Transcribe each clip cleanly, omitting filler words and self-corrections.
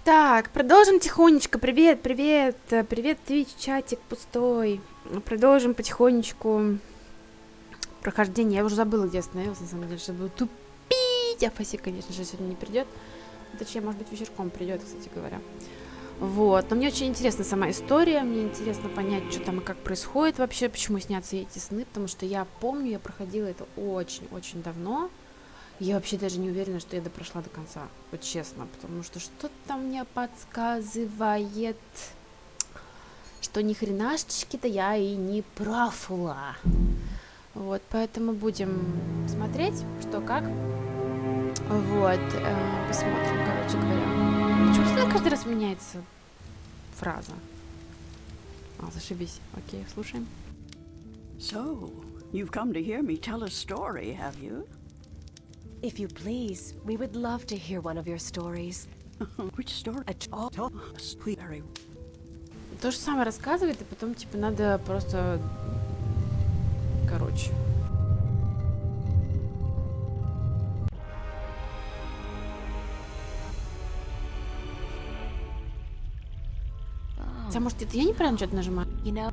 Так, продолжим тихонечко. Привет, привет, привет, Twitch, чатик пустой. Продолжим потихонечку прохождение. Я уже забыла, где остановилась, на самом деле, чтобы тупить. А Фаси, конечно же, сегодня не придет. Точнее, может быть, вечерком придет, кстати говоря. Вот, но мне очень интересна сама история, мне интересно понять, что там и как происходит вообще, почему снятся эти сны, потому что я помню, я проходила это очень-очень давно. Я вообще даже не уверена, что я допрошла до конца, вот честно, потому что что-то мне подсказывает, что ни хренашечки-то я и не профла. Вот, поэтому будем смотреть, что как. Вот, посмотрим, короче говоря. Почему всегда каждый раз меняется фраза? А, зашибись. Окей, слушаем. So, you've come to hear me tell a story, have you? If you please, we would love to hear one of your stories. Which story? Very. То же самое рассказывает, и потом, типа, надо просто... Короче. Хотя, может, это я неправильно что-то нажимаю? You know,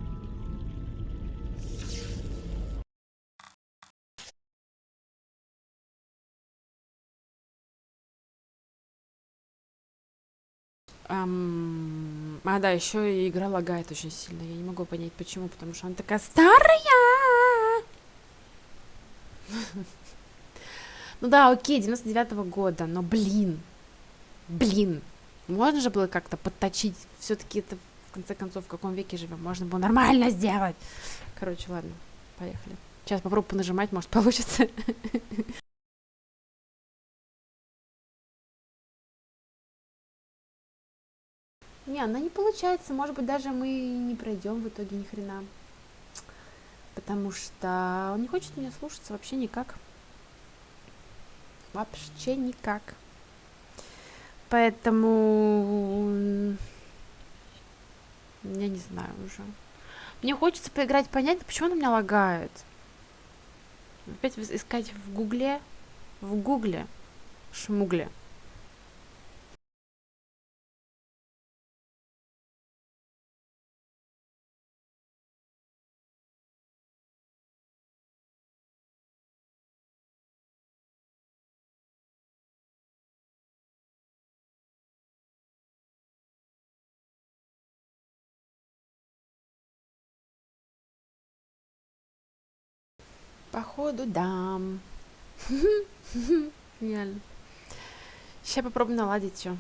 А, да, еще и игра лагает очень сильно. Я не могу понять, почему, потому что она такая старая. Ну да, окей, 99-го года, но блин, можно же было как-то подточить. Все-таки это, в конце концов, в каком веке живем, можно было нормально сделать. Короче, ладно, поехали. Сейчас попробую понажимать, может, получится. Не, она не получается. Может быть, даже мы не пройдем в итоге ни хрена. Потому что он не хочет меня слушаться вообще никак. Вообще никак. Поэтому... Я не знаю уже. Мне хочется поиграть, понять, почему она меня лагает. Опять искать в гугле. В гугле. Шмугле. Походу, да. Реально. Сейчас попробуем наладить все.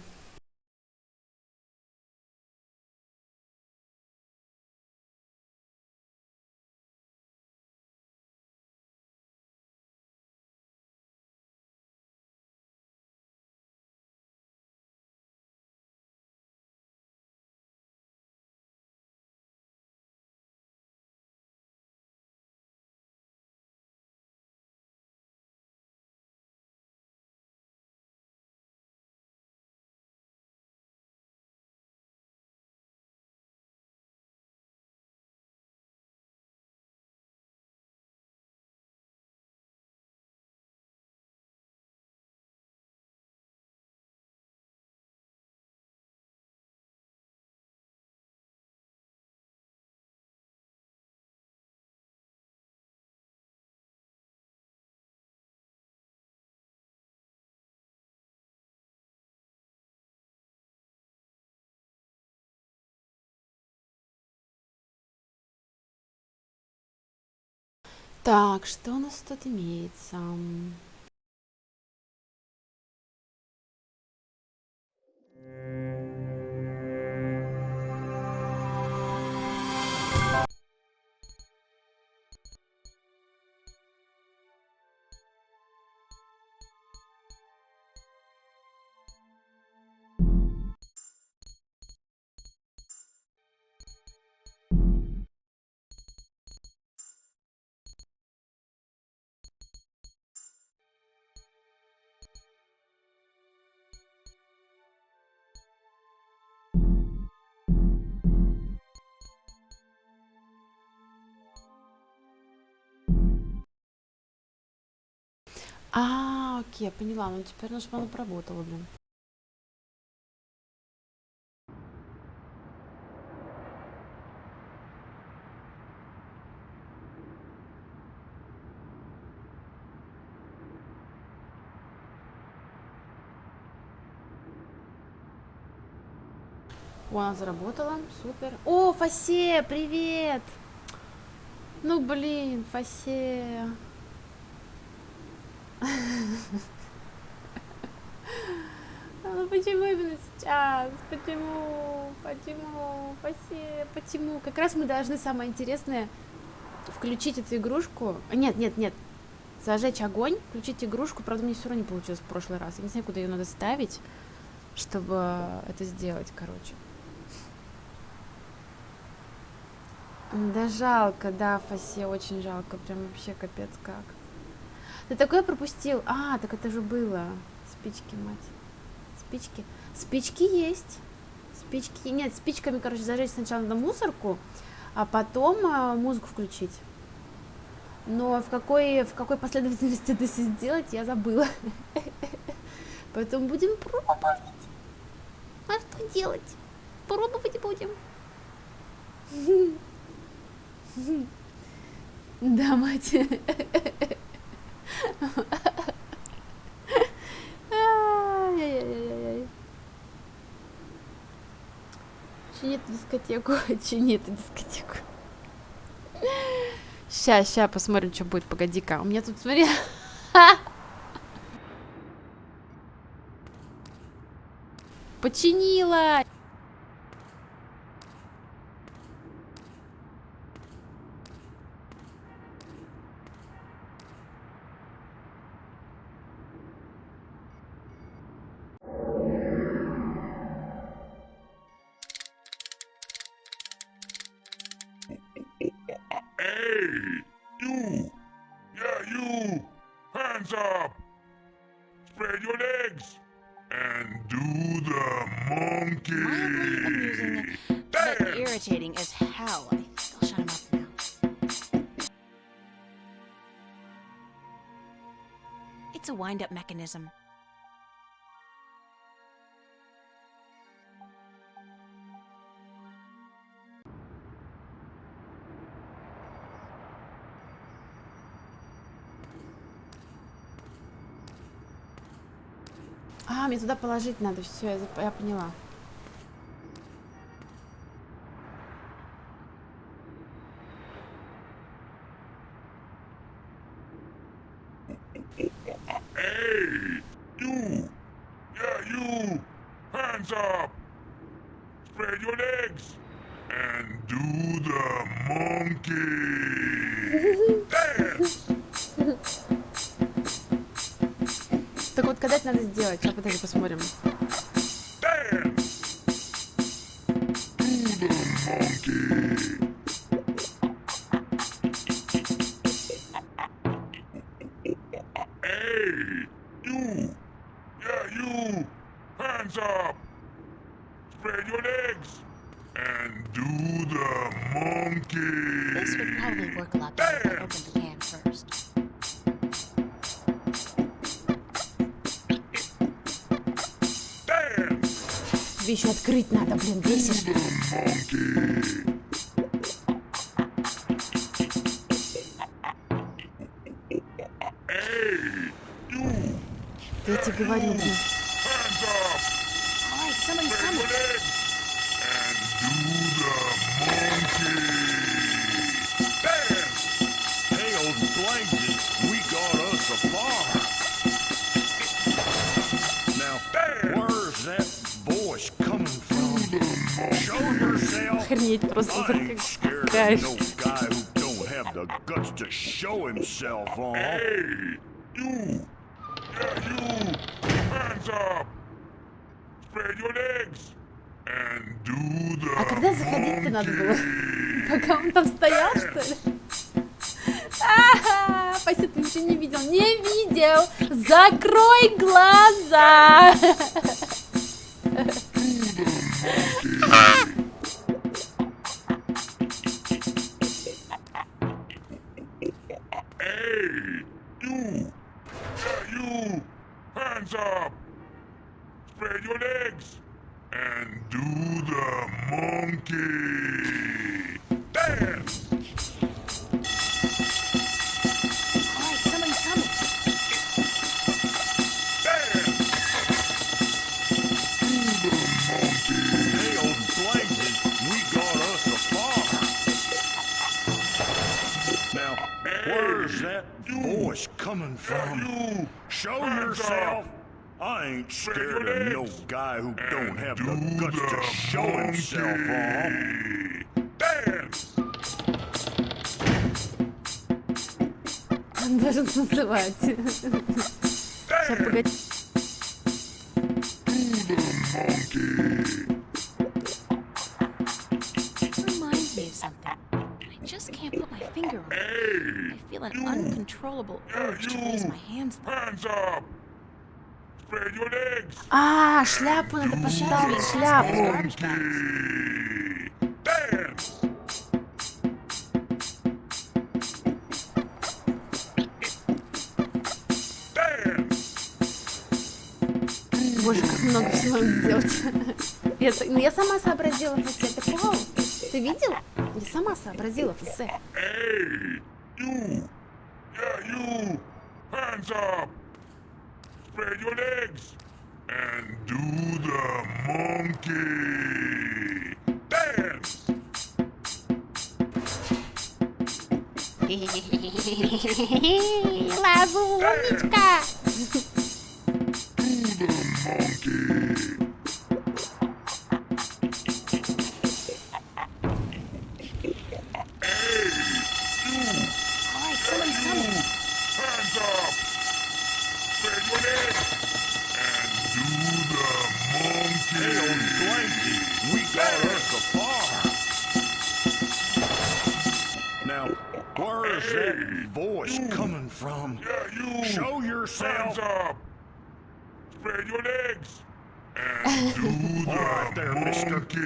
Так, что у нас тут имеется? А, окей, я поняла. Ну теперь нажимала, работала, блин. О, она заработала, супер. О, Фасе, привет! Ну, блин, Фасе. Ну, почему именно сейчас? Почему? Почему? Фасе, почему? Как раз мы должны, самое интересное, включить эту игрушку. Нет, нет, нет. Зажечь огонь, включить игрушку. Правда, мне все равно не получилось в прошлый раз. Я не знаю, куда ее надо ставить, чтобы это сделать, короче. Да жалко, да, Фасе, очень жалко. Прям вообще капец как. Ты такое пропустил? А, так это же было. Спички, мать. Спички. Спички есть. Спички. Нет, спичками, короче, зажечь сначала надо мусорку, а потом музыку включить. Но в какой последовательности это все сделать, я забыла. Поэтому будем пробовать. А что делать? Пробовать будем. Да, мать. Ай-яй-яй-яй. Чини эту дискотеку. Чини эту дискотеку. Ща, посмотрим, что будет. Погоди-ка. У меня тут, смотри. Починила. Hey, you! Yeah, you! Hands up! Spread your legs! And do the monkey! Mildly amusing, but irritating as hell. I think I'll shut him up now. It's a wind-up mechanism. А, мне туда положить надо. Все, я поняла. Hey, you! Yeah, you! Hands up! Spread your legs! And do the monkey! Dance! Так вот, когда это надо сделать? Сейчас, подожди, посмотрим. Dance! Do the monkey! Hey, you! Yeah, you! Hands up! Spread your legs! And do the monkey! This would probably work a lot better if I opened the can first. Dance! Тебе еще открыть надо, блин, бесишь. Monkey! Hey, you! Да я тебе говорю, блин. Hands up! All right, somebody's Spread coming. your legs! And do the monkey! Dance! Hail blankets, we got us a bar. Now, where's that voice coming from? Show yourself. Охренеть просто. I ain't scared Кайф. of no guy who don't have the guts to show himself, Hey, you! Yeah, you! Hands up! Spread your legs! And do the А когда заходить-то надо было? monkey! Пока он там стоял, что ли? Пася, ты ничего не видел? Не видел! Закрой глаза! Hey, you! Yeah, you! Hands up! Spread your legs! And do the monkey! Dance! All right, somebody's coming. Dance! Hail voice coming from? You Show hands yourself! up. I ain't Spread your scared of no legs guy who don't and have do the guts to the show himself, Dance. Он должен танцевать. Сейчас, погоди. It reminds me of something. I just can't put my finger on it. Hey, I feel an uncontrollable urge to raise my hands. hands up. Spread your legs. А, шляпу надо поставить, шляпу. Dance. Боже, как много всего надо делать. Ну, я сама сообразила фасе. Ты понял? Ты видел? Я сама сообразила фасе. Hey, you. Yeah, you. Hands up. Spread your legs. And do the monkey. Dance. Лазу, умничка! Monkey. Alright, somebody's coming. Hands up. Spread your legs. And do the monkey. Hey, old Blanky, we got us a bar. Now, where's that voice coming from? Yeah, you. Show Hands yourself! up. Spread your legs. And do All right the there, mister. monkey.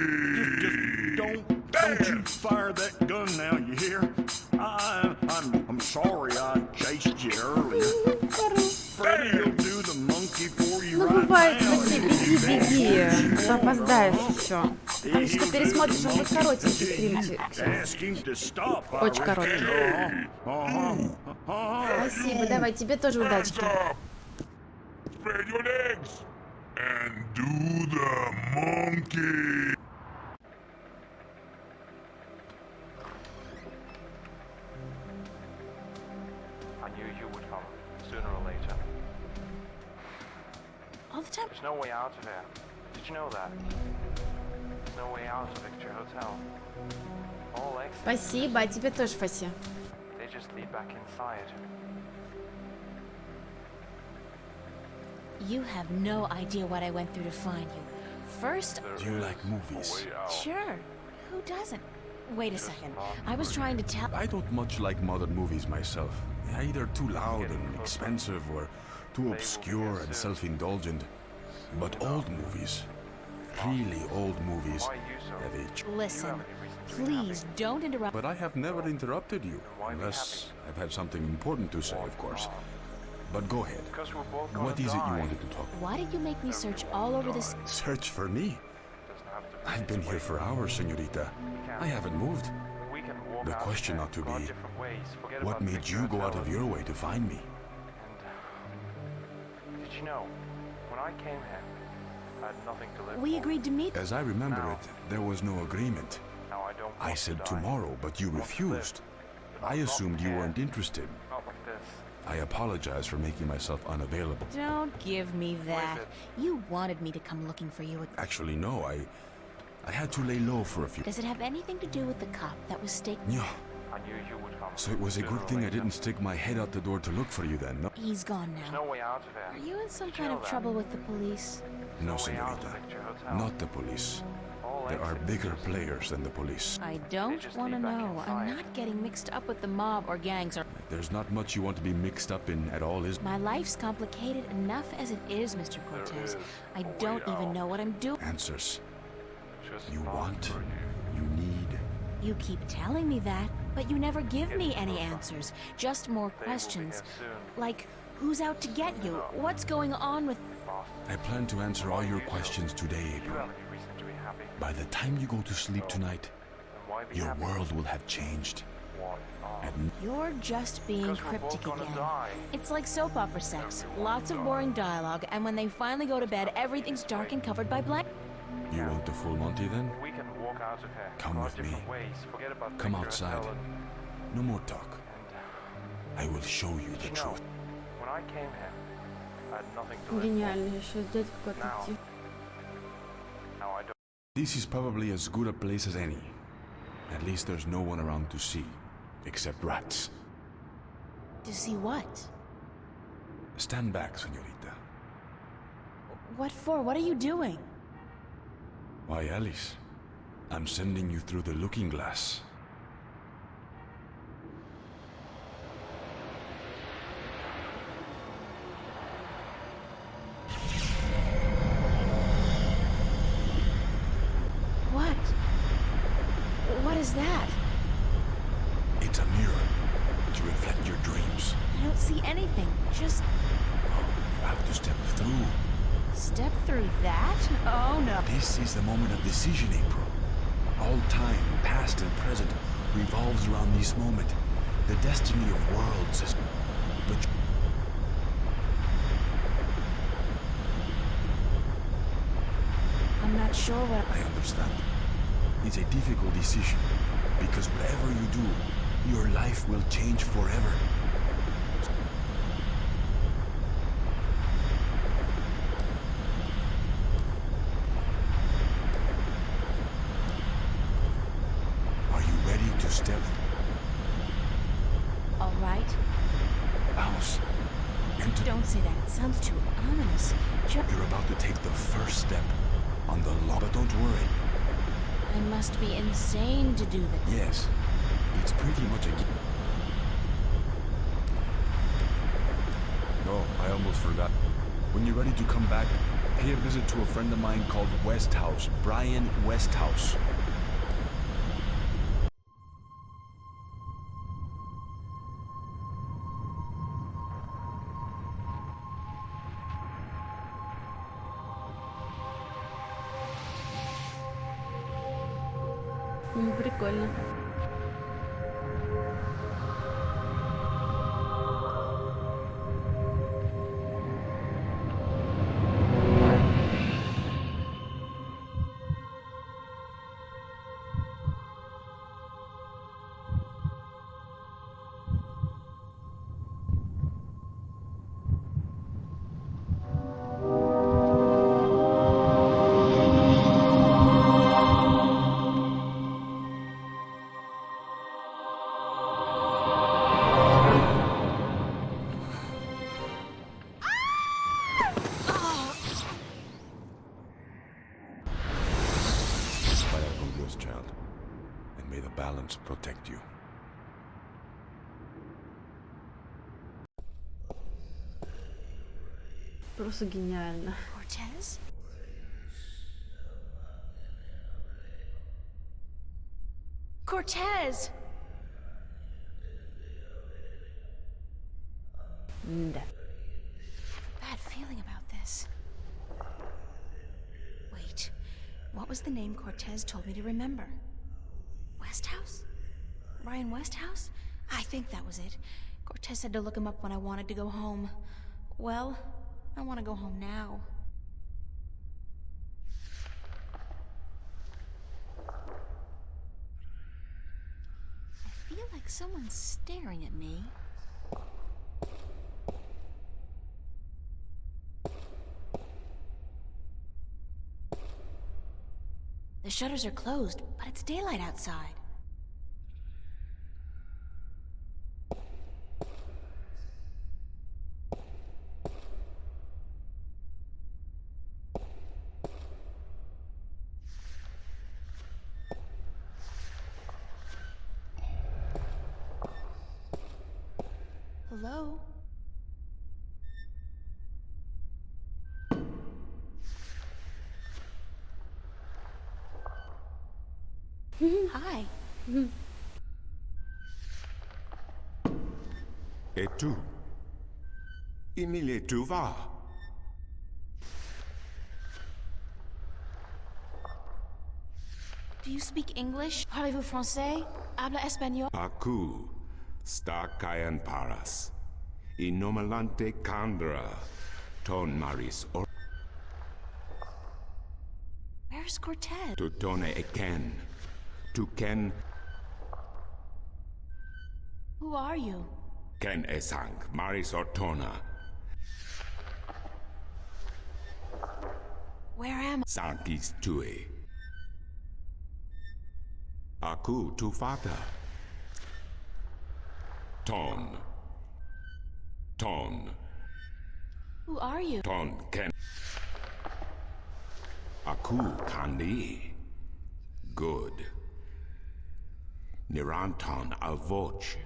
Just don't you fire that gun now, you hear? I'm sorry I chased you earlier. Freddy will do the monkey for you Ну, right бывает, now. Васи, беги, беги. А то опоздаешь еще. Там что пересмотришь, он будет коротенький стримчик. Ask him to stop. I Очень reckon. короткий. Спасибо, давай, тебе тоже Hands удачки. up. Spread your legs. And do the monkey. I knew you would come, sooner or later. All the time. There's no way out of here. Did you know that? There's no way out of Victory Hotel. All exits, Спасибо, а тебе тоже, Фаси. they just lead back inside. You have no idea what I went through to find you. First, Do you like movies? sure, who doesn't? Wait a second. I was trying to tell. I don't much like modern movies myself. They're either too loud and expensive or too obscure and self-indulgent. But old movies, really old movies, Why you so? have aged. Listen, please don't interrupt. But I have never interrupted you, unless I've had something important to say, of course. But go ahead. Because we're both gonna What is it you die. wanted to talk about? Why did you make me search all over this? Search for me? Doesn't have to be I've this been here way. for hours, senorita. I haven't moved. We can walk The out question there, ought to go be, different ways. Forget What about made Victory you go out Hotel of your way to find me? and did you know, when I came here, I had nothing to live We for. agreed to meet. As I remember it, there was no agreement. Now I don't I want to said die. tomorrow, but you I want to live, refused. but I not assumed you here. weren't interested. Not like this. I apologize for making myself unavailable. Don't give me that. it? You wanted me to come looking for you. Actually, no, I had to lay low for a few. Does it have anything to do with the cop that was staked? Yeah, I knew you would come. so it was a sooner good or thing I later. didn't stick my head out the door to look for you then, no? He's gone There's now. no way out of here. Are you in some Did you kind know of that? trouble with the police? No, way out of senorita. Victory Hotel. Not the police. All There are exits bigger just- players than the police. I don't just want to lead back know. I'm inside. not getting mixed up with the mob or gangs or. There's not much you want to be mixed up in at all, is My life's complicated enough as it is, Mr. Cortez. I don't even know what I'm doing. Answers. Just You fine want, for you. you need. You keep telling me that, but you never give me any answers. Just more They will be questions. here soon. Like, who's out to get you? What's going on with. I plan to answer all your questions today, Do you April. have any reason to be happy? By the time you go to sleep tonight, Then why be your happy? world will have changed. Why? And You're just being Because we're both cryptic gonna again. die. It's like soap opera sex. Lots of boring dialogue, and when they finally go to bed, everything's dark and covered by blank. you want the full Monty then? We can walk out of here. Come go with me. different ways. Forget about Come Victory outside. Hotel No more talk. and I will show you the You know, truth. when I came here, I had nothing to live Гениально, еще дядьку for. куда-то идти. Now I don't. This is probably as good a place as any. At least there's no one around to see, except rats. To see what? Stand back, señorita. What for? What are you doing? Why, Alice, I'm sending you through the looking glass. What? What is that? It's a mirror to reflect your dreams. I don't see anything. Just You have to step through. step through that? Oh no. This is the moment of decision, April. All time, past and present, revolves around this moment. The destiny of worlds is... But I'm not sure what. I understand. It's a difficult decision, because whatever you do, your life will change forever. Are you ready to step? All right. Vamos. Enter. Don't say that. It sounds too ominous. You're about to take the first step on the law. But don't worry. I must be insane to do that. Yes, it's pretty much a... Oh, I almost forgot. When you're ready to come back, pay a visit to a friend of mine called Westhouse, Brian Westhouse. Прикольно. Vaya con Dios, child. And may the balance protect you. Просто гениально. Cortez? Cortez! Да. Bad feeling about this. Wait, what was the name Cortez told me to remember? Westhouse? Brian Westhouse? I think that was it. Cortez said to look him up when I wanted to go home. Well, I want to go home now. I feel like someone's staring at me. The shutters are closed, but it's daylight outside. Hello? Hi. Et tu? Emile, tu vas? Do you speak English? Parlez-vous français? Habla español? Aku, sta kayan paras. Inomalante kandra, ton maris or Where's Cortez? to tone eken. To ken Who are you? Ken esang marisortona. Where am Sankis tue. Aku tufata. Ton. Ton. Who are you? Ton ken. Aku kandi. Good. Niranton alvoch.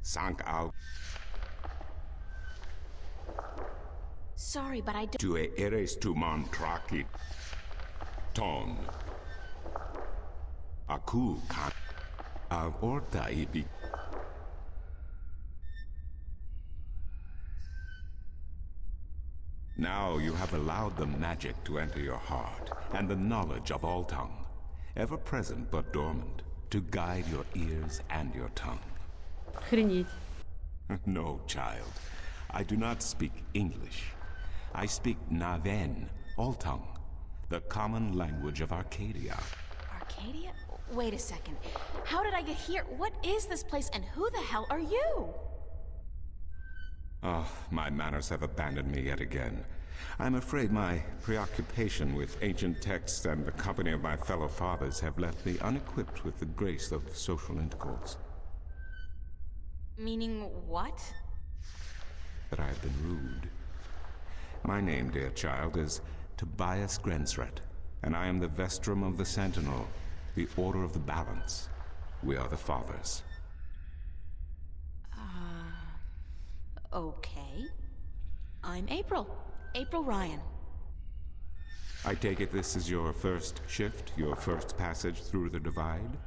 Sank al. Sorry, but I don't. Tue eres tu mantraki. Ton. Aku kan. Al orta ibi. Now you have allowed the magic to enter your heart, and the knowledge of all tongue, ever present but dormant, to guide your ears and your tongue. Охренеть. No, child. I do not speak English. I speak Naven, all tongue, the common language of Arcadia. Arcadia? Wait a second. How did I get here? What is this place, and who the hell are you? Oh, my manners have abandoned me yet again. I'm afraid my preoccupation with ancient texts and the company of my fellow fathers have left me unequipped with the grace of social intercourse. Meaning what? That I have been rude. My name, dear child, is Tobias Grensret, and I am the Vestrum of the Sentinel, the Order of the Balance. We are the Fathers. Okay. I'm April. April Ryan. I take it this is your first shift, your first passage through the Divide?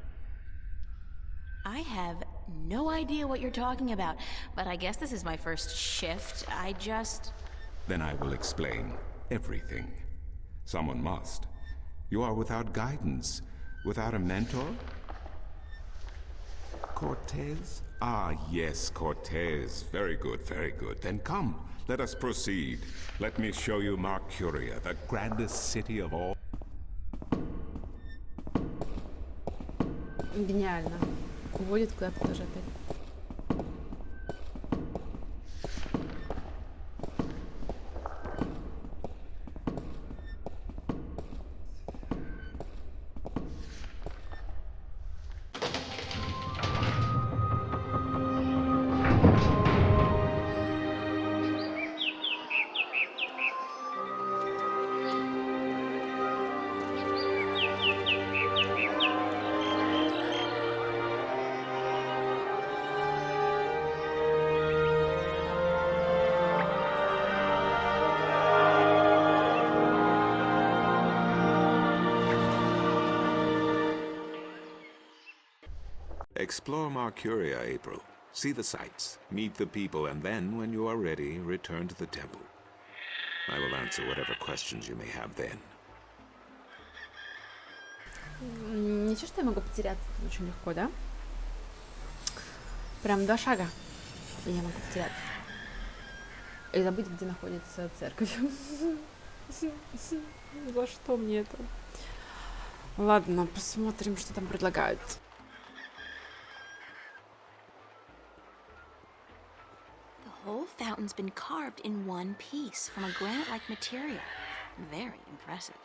I have no idea what you're talking about, but I guess this is my first shift. Then I will explain everything. Someone must. You are without guidance, without a mentor? Cortez? Ah, yes, Cortez. Very good, very good. Then come, let us proceed. Let me show you Mercuria, the grandest city of all. Гениально. Уводит куда-то тоже опять. Explore Mercuria, April. See the sights, meet the people, and then, when you are ready, return to the temple. I will answer whatever questions you may have then. Ничего, что я могу потеряться очень легко, да? Прям 2 шага, и я могу потеряться. И забыть, где находится церковь. За что мне это? Ладно, посмотрим, что там предлагают. The whole fountain's been carved in one piece from a granite-like material. Very impressive.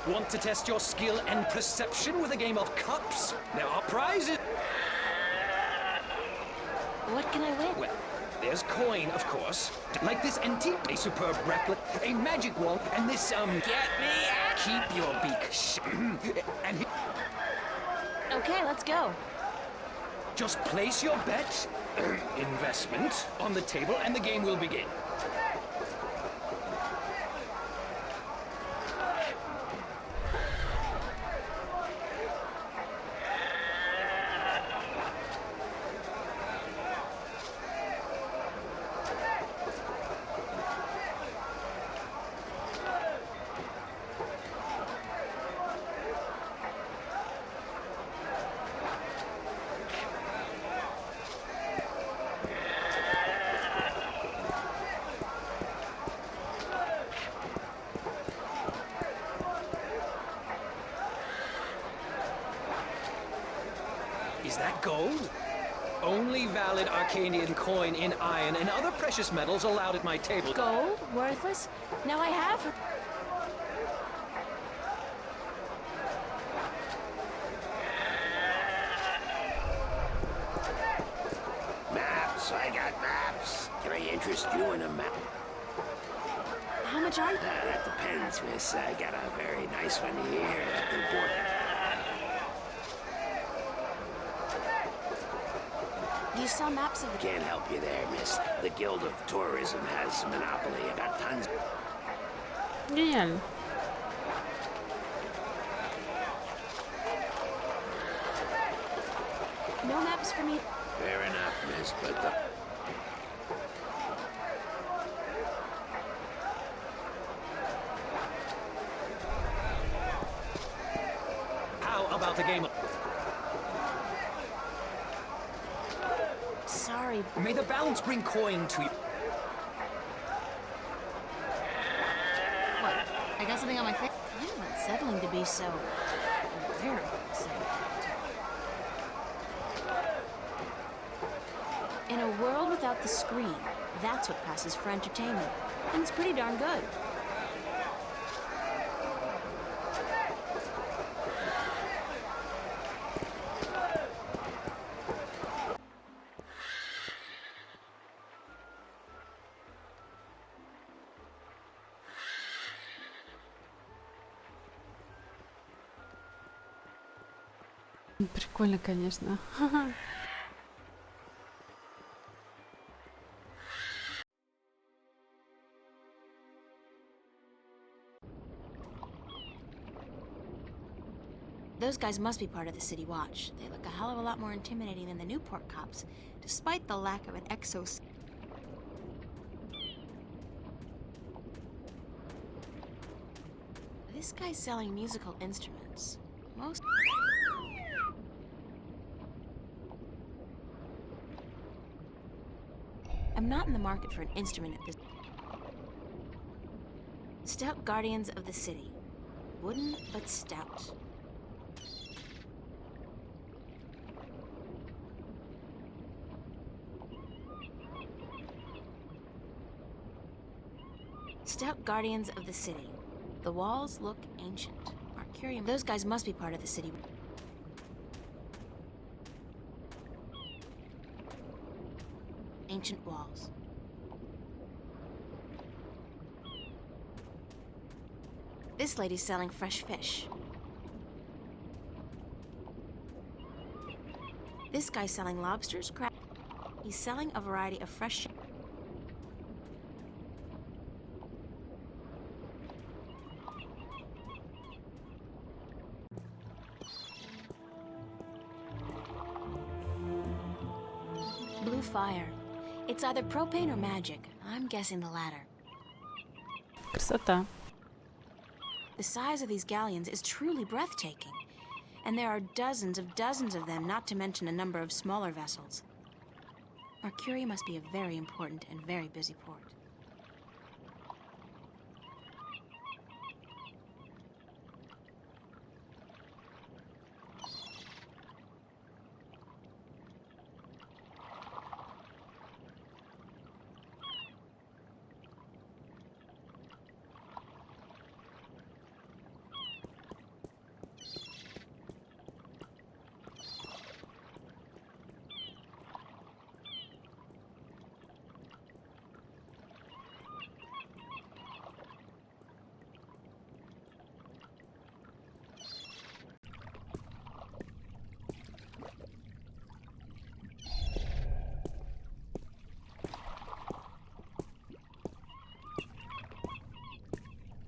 Want to test your skill and perception with a game of cups? There are prizes. What can I win? Well, there's coin, of course. Like this antique, a superb bracelet, a magic wand, and this, Get me out! Keep your beak shut. And Okay, let's go. just place your bet, investment, on the table, and the game will begin. Gold? Only valid Arcanian coin in iron and other precious metals allowed at my table. Gold? Worthless? Now I have... Maps, I got maps. Can I interest you in a map? How much are you? That depends, miss. I got a very nice one here at the border. You sell maps of the... Can't help you there, miss. The Guild of Tourism has monopoly. I got tons. Гениально. No maps for me. Fair enough, miss, but the... How about the game of... Sorry. May the balance bring coin to you. What? I got something on my face? Kind of unsettling to be so... very unsettling. In a world without the screen, that's what passes for entertainment. And it's pretty darn good. Прикольно, конечно. Those guys must be part of the City Watch. They look a hell of a lot more intimidating than the Newport cops, despite the lack of an exos... This guy's selling musical instruments. Most... I'm not in the market for an instrument at this... Stout Guardians of the City. Wooden, but stout. Stout Guardians of the City. The walls look ancient. Mercurium. Those guys must be part of the city. Ancient walls. This lady's selling fresh fish. This guy's selling lobsters, crab. He's selling a variety of fresh... Blue fire. It's either propane or magic. I'm guessing the latter. Красота. The size of these galleons is truly breathtaking. And there are dozens of them, not to mention a number of smaller vessels. Mercury must be a very important and very busy port.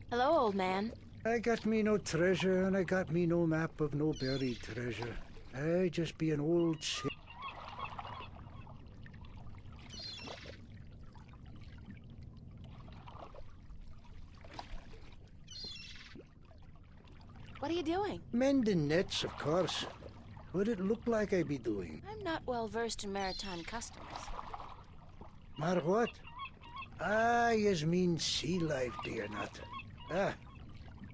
Hello, old man. I got me no treasure, and I got me no map of no buried treasure. I just be an old shit. What are you doing? Mending nets, of course. What'd it look like I be doing? I'm not well versed in maritime customs. Mar what? Ah, yas mean sea life, do you not? Ah,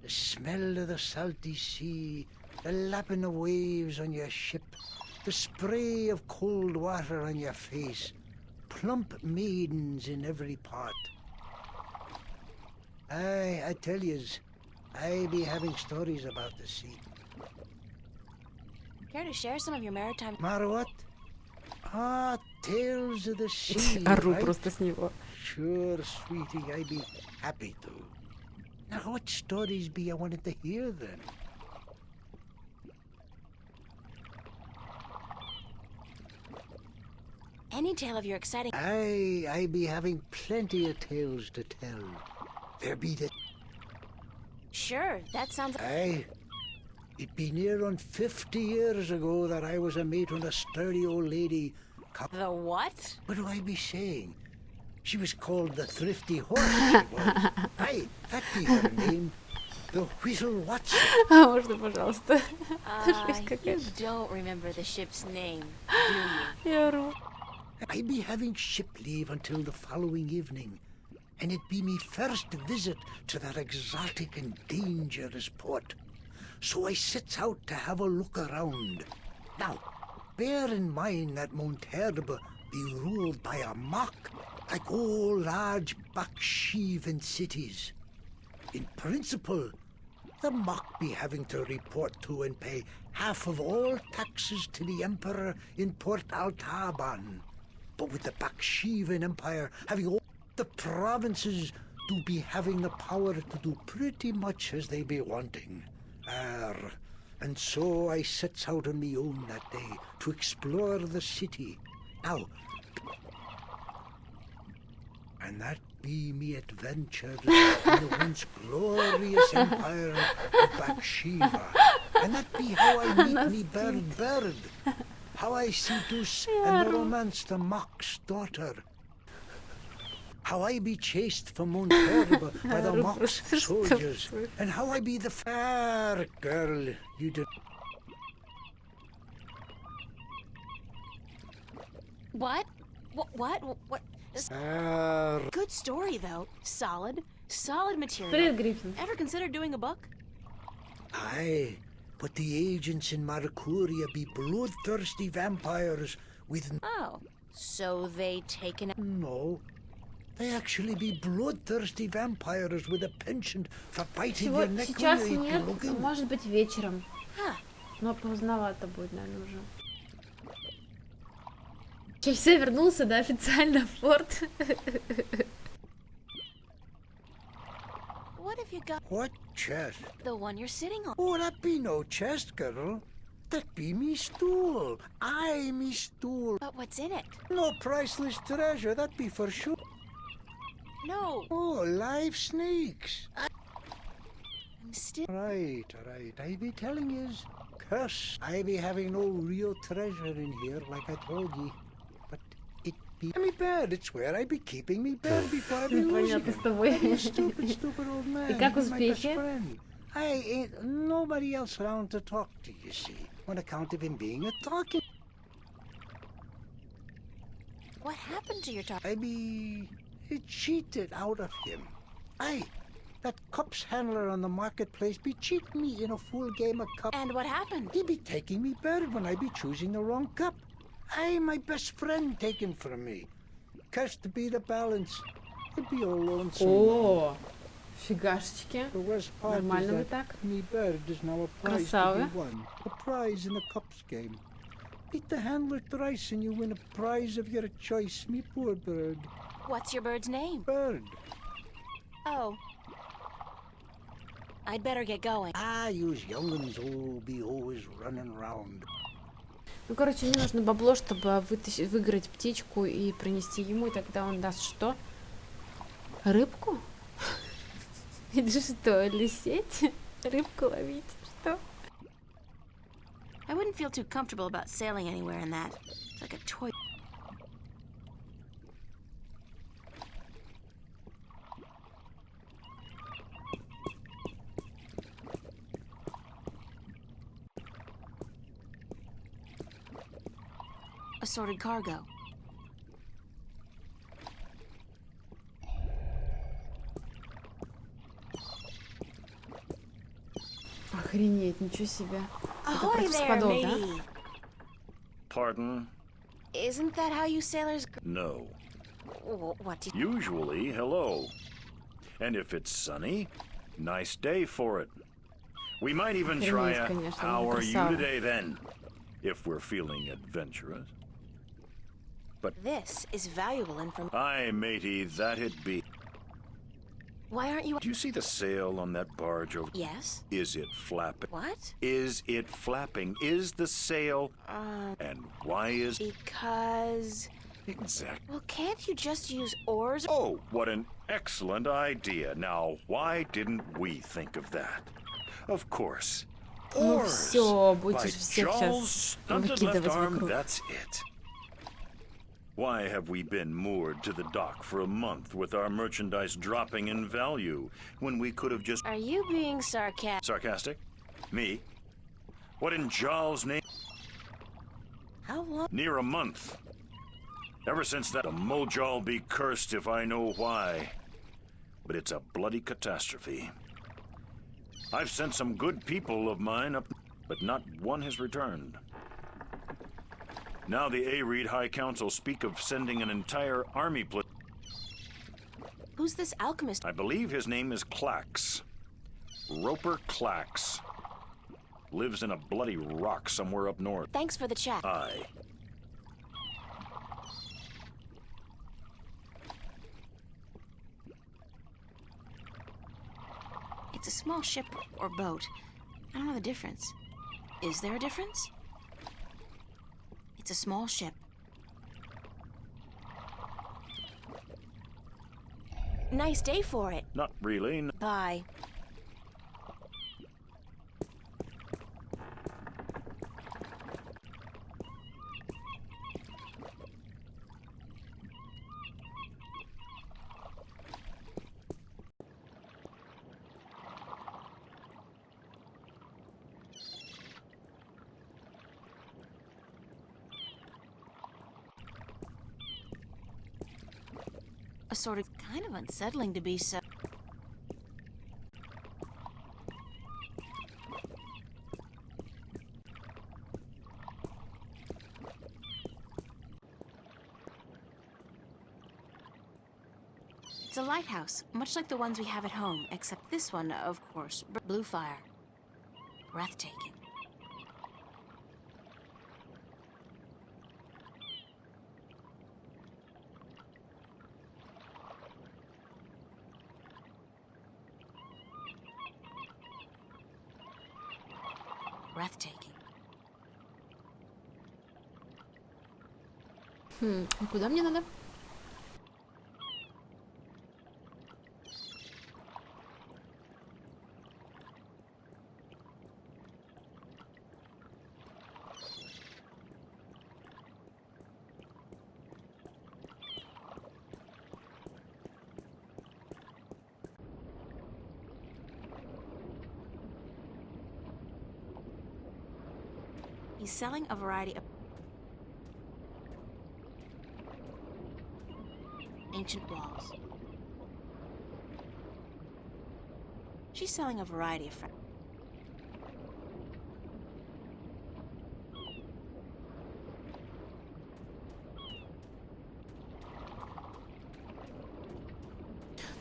the smell of the salty sea, the lapping of waves on your ship, the spray of cold water on your face, plump maidens in every part. I tell yous, I be having stories about the sea. Care to share some of your maritime... What? Ah, tales of the sea, Ору right? просто с него. Sure, sweetie, I be happy to. Now, what stories be you wanted to hear then? Any tale of your exciting... I be having plenty of tales to tell. There be the... Sure, that sounds... It be near on 50 years ago that I was a mate on a sturdy old lady... The what? What do I be saying? She was called the Thrifty Horse, she was. Aye, that be her name. The Whistle Watson. А можно, пожалуйста? You don't remember the ship's name, do you? Я ору. I be having ship leave until the following evening, and it be me first visit to that exotic and dangerous port. So I sets out to have a look around. Now, bear in mind that Monterbe be ruled by a mock, like all large backsheeven cities. In principle, the mock be having to report to and pay half of all taxes to the emperor in Port Altaban. But with the backsheeven empire having all the provinces do be having the power to do pretty much as they be wanting. And so I sets out on me own that day to explore the city. Now, and that be me adventures in the once glorious empire of Bathsheba. And that be how I meet me bird. How I seduce and romance the mock's daughter. How I be chased from Monterbe by the mock's soldiers. And how I be the fair girl you did. What? What? Good story, though. Solid material. Привет, Гриффин. Ever consider doing a book? Aye, but the agents in Marcuria be bloodthirsty vampires with... Oh, so they take an... No, they actually be bloodthirsty vampires with a penchant for biting your neck Сейчас when you нет, looking. может быть вечером. Huh. Но поздновато будет, наверное, уже. Че, все, вернулся, да, официально в форт? What have you got? What chest? The one you're sitting on. Oh, that be no chest, girl. That be me stool. Aye, me stool. But what's in it? No priceless treasure, that be for sure. No. Oh, live snakes. I'm still... Right. I be telling yous. Curse, I be having no real treasure in here, like I told ye. But it be me bed. It's where I be keeping me bed before I be losing Непонятно с it. тобой. You stupid old man. И как You're my best успехи? friend. I ain't nobody else around to talk to, you see, on account of him being a talking. What happened to your talk? I be cheated out of him. Aye, that cups handler on the marketplace be cheating me in a full game of cup. And what happened? He be taking me bird when I be choosing the wrong cup. Aye, my best friend taken from me. Cursed be the balance. It be all lonesome. О, фигашечки. The worst part Нормально вы is так. that me bird is now a prize Красавы. to be won. A prize in the cups game. Beat the handler thrice and you win a prize of your choice, me poor bird. What's your bird's name? Bird. Oh. I'd better get going. Ah, yous young'uns all be always running round. Ну, короче, мне нужно бабло, чтобы выиграть птичку и принести ему, и тогда он даст что? Рыбку? Это что, или сеть? Рыбку ловить? Что? I wouldn't feel too comfortable about sailing anywhere in that. It's like a toy. Assorted cargo. Охренеть, ничего себе. Это Ahoy против there, спадов, да? matey. pardon? Isn't that how you sailors... No. What do you... Usually, hello. And if it's sunny, nice day for it. We might even try a how are you today then, if we're feeling adventurous. But this is valuable information. aye, matey, that it be. Why aren't you... Do you see the sail on that barge over? Yes? Is it flapping? What? Is it flapping? Is the sail... And why is... Because... Exactly. Well, can't you just use oars? Oh, what an excellent idea. Now, why didn't we think of that? Of course. Ну Oars! все, By будешь всех Joel's сейчас stunted left выкидывать arm, вокруг. that's it. Why have we been moored to the dock for a month with our merchandise dropping in value when we could have just... Are you being sarcastic? Sarcastic? Me? What in Jarl's name? How long? Near a month. Ever since that, the Mojal be cursed if I know why. But it's a bloody catastrophe. I've sent some good people of mine up, but not one has returned. Now the Areed High Council speak of sending an entire army platoon. Who's this alchemist? I believe his name is Clax. Roper Clax. Lives in a bloody rock somewhere up north. Thanks for the chat. Aye. It's a small ship or boat. I don't know the difference. Is there a difference? It's a small ship. Nice day for it. Not really. Bye. A sort of kind of unsettling to be so. It's a lighthouse, much like the ones we have at home, except this one, of course, blue fire. Breathtaking. Breathtaking. Куда мне надо? He's selling a variety of ancient walls. She's selling a variety of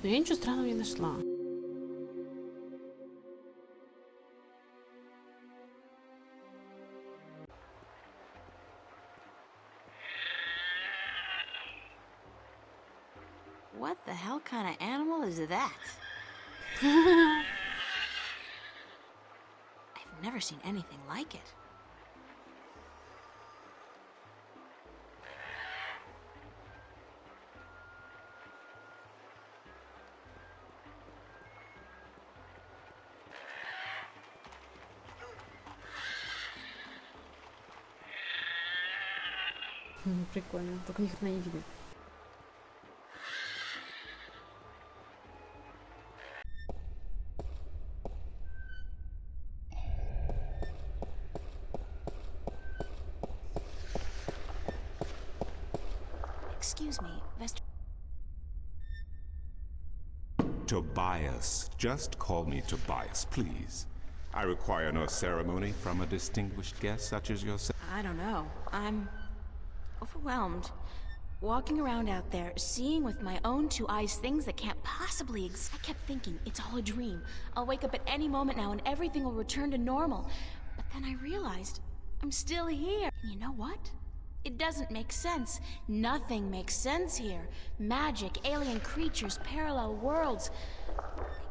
Но я ничего странного не нашла. What the hell kind of animal is that? I've never seen anything like it. Прикольно, только ни хрена не видно. Excuse me, Vest. Tobias. Just call me Tobias, please. I require no ceremony from a distinguished guest such as yourself. I don't know. I'm overwhelmed. Walking around out there, seeing with my own two eyes things that can't possibly exist. I kept thinking, it's all a dream. I'll wake up at any moment now and everything will return to normal. But then I realized, I'm still here. And you know what? It doesn't make sense. Nothing makes sense here. Magic, alien creatures, parallel worlds. I